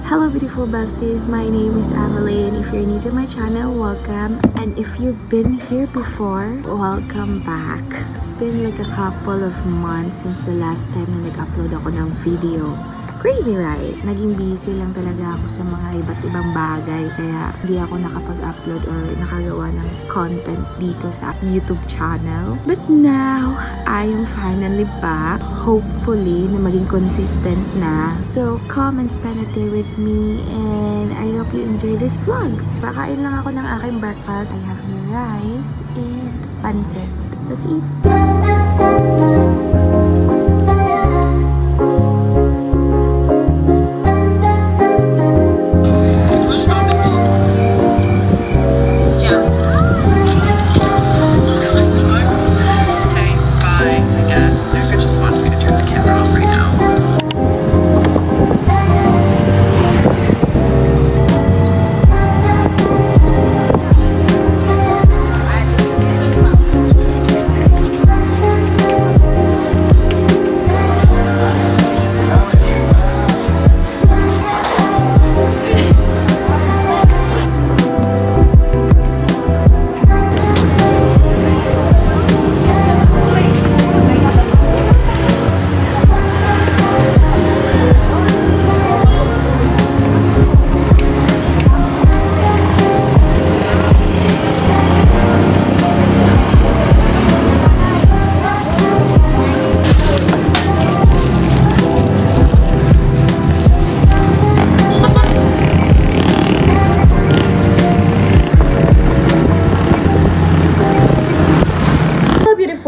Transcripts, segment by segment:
Hello beautiful besties, my name is Evelyn. If you're new to my channel, welcome, and if you've been here before, welcome back. It's been like a couple of months since the last time na nag-upload ako ng video. Crazy, right? Naging busy lang talaga ako sa mga iba't ibang bagay, kaya hindi ako nakapag-upload or nakagawa ng content dito sa YouTube channel. But now, I am finally back. Hopefully, na maging consistent na. So, come and spend a day with me, and I hope you enjoy this vlog. Pakain lang ako ng aking breakfast. I have rice and pancit. Let's eat!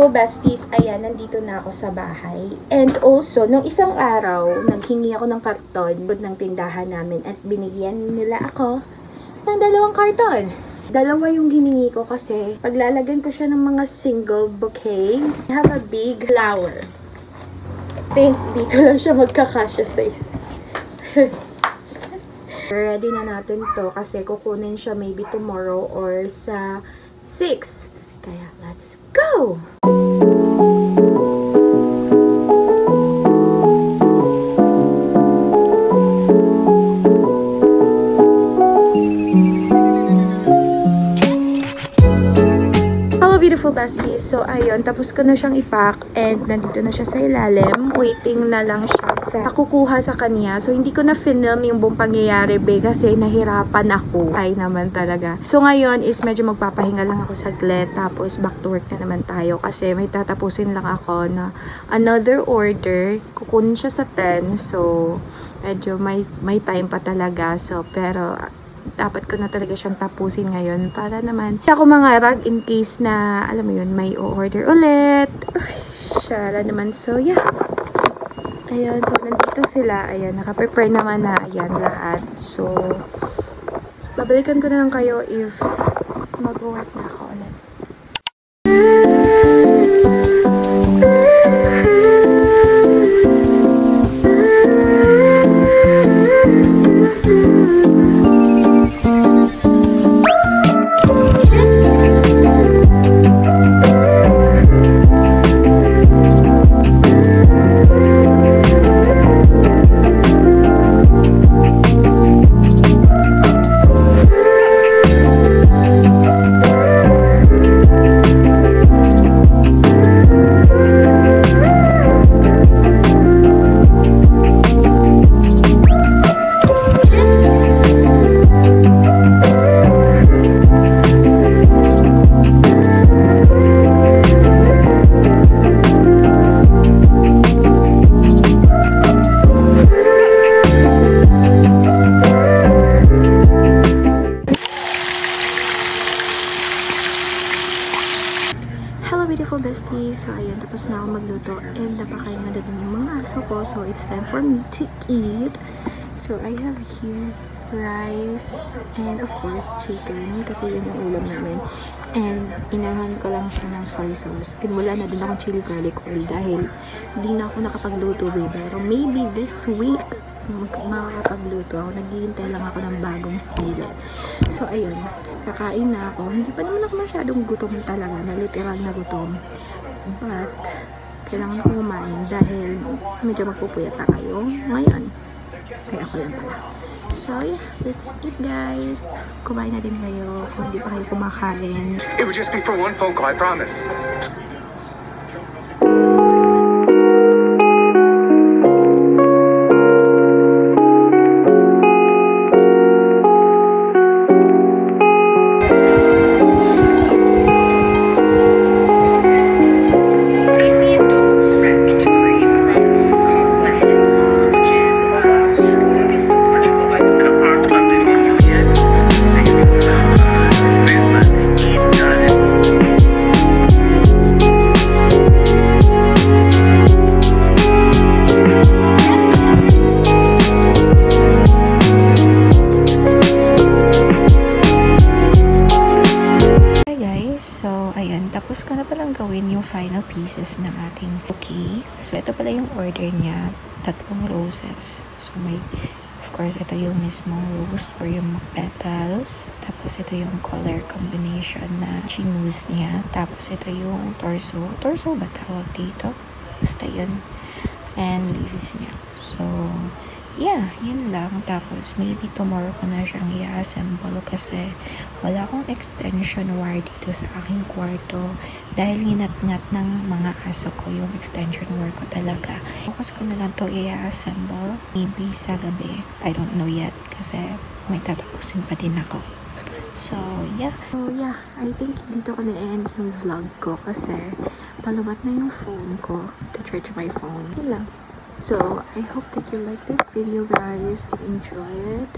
Besties, ayan, nandito na ako sa bahay. And also, nung isang araw, naghingi ako ng karton ng tindahan namin at binigyan nila ako ng 2 karton. 2 yung hiningi ko kasi paglalagyan ko siya ng mga single bouquet. I have a big flower. I think dito lang siya magkakasya sa isa. Ready na natin to kasi kukunin siya maybe tomorrow or sa 6. Kaya, let's go! Beautiful besties. So, ayun. Tapos ko na siyang ipack and nandito na siya sa ilalim. Waiting na lang siya sa kukuha sa kanya. So, hindi ko na film yung buong pangyayari, be, kasi nahirapan ako. Ay naman talaga. So, ngayon is medyo magpapahinga lang ako saglit. Tapos, back to work na naman tayo kasi may tatapusin lang ako na another order. Kukunin siya sa 10. So, medyo may time pa talaga. So, pero dapat ko na talaga siyang tapusin ngayon para naman ako mangarag in case na, alam mo yun, may order ulit. Syara naman. So, yeah. Ayan. So, nandito sila. Ayan. Nakaprepare naman na. Ayan, lahat. So, babalikan ko na lang kayo if mag-work na ako ulit. Hello beautiful besties! So ayan, tapos na ako magluto and napakain na din yung mga aso ko. So it's time for me to eat. So I have here rice and of course chicken kasi yun yung ulam namin. And inahan ko lang siya ng soy sauce. And wala na din akong chili garlic oil dahil hindi na ako nakapagluto pero maybe this week makakapagluto ako. Naghihintay lang ako ng bagong sili. So ayun, kakain na ako. Hindi pa naman ako masyadong gutom talaga, na literal na gutom. But kailangan ko kumain dahil medyo magpupuya pa kayo ngayon. Kaya ako lang pala. So yeah, let's eat guys. Kumain na din kayo kung hindi pa kayo kumakain. It would just be for one phone call, I promise. Tapos ko na palang gawin yung final pieces ng ating bouquet. So, ito pala yung order niya. 3 roses. So, may, of course, ito yung mismong rose or yung petals. Tapos, ito yung color combination na chinuse niya. Tapos, ito yung torso. Torso ba tawag dito? Basta yun. And leaves niya. So, yeah, yun lang. Tapos, maybe tomorrow ko na siyang i-assemble kasi wala akong extension wire dito sa aking kwarto dahil hinat-ngat ng mga aso ko yung extension wire ko talaga. Focus ko na lang to i-assemble maybe sa gabi. I don't know yet kasi may tatapusin pa din ako. So, yeah. I think dito ko na-end yung vlog ko kasi palubat na yung phone ko to charge my phone. Yun lang. So, I hope that you like this video guys and enjoy it.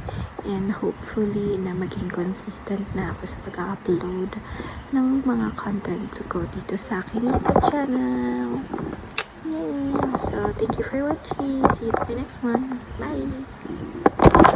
And hopefully na maging consistent na ako sa pag-upload ng mga contents ko dito sa aking YouTube channel. Yay! So, thank you for watching. See you in the next one. Bye!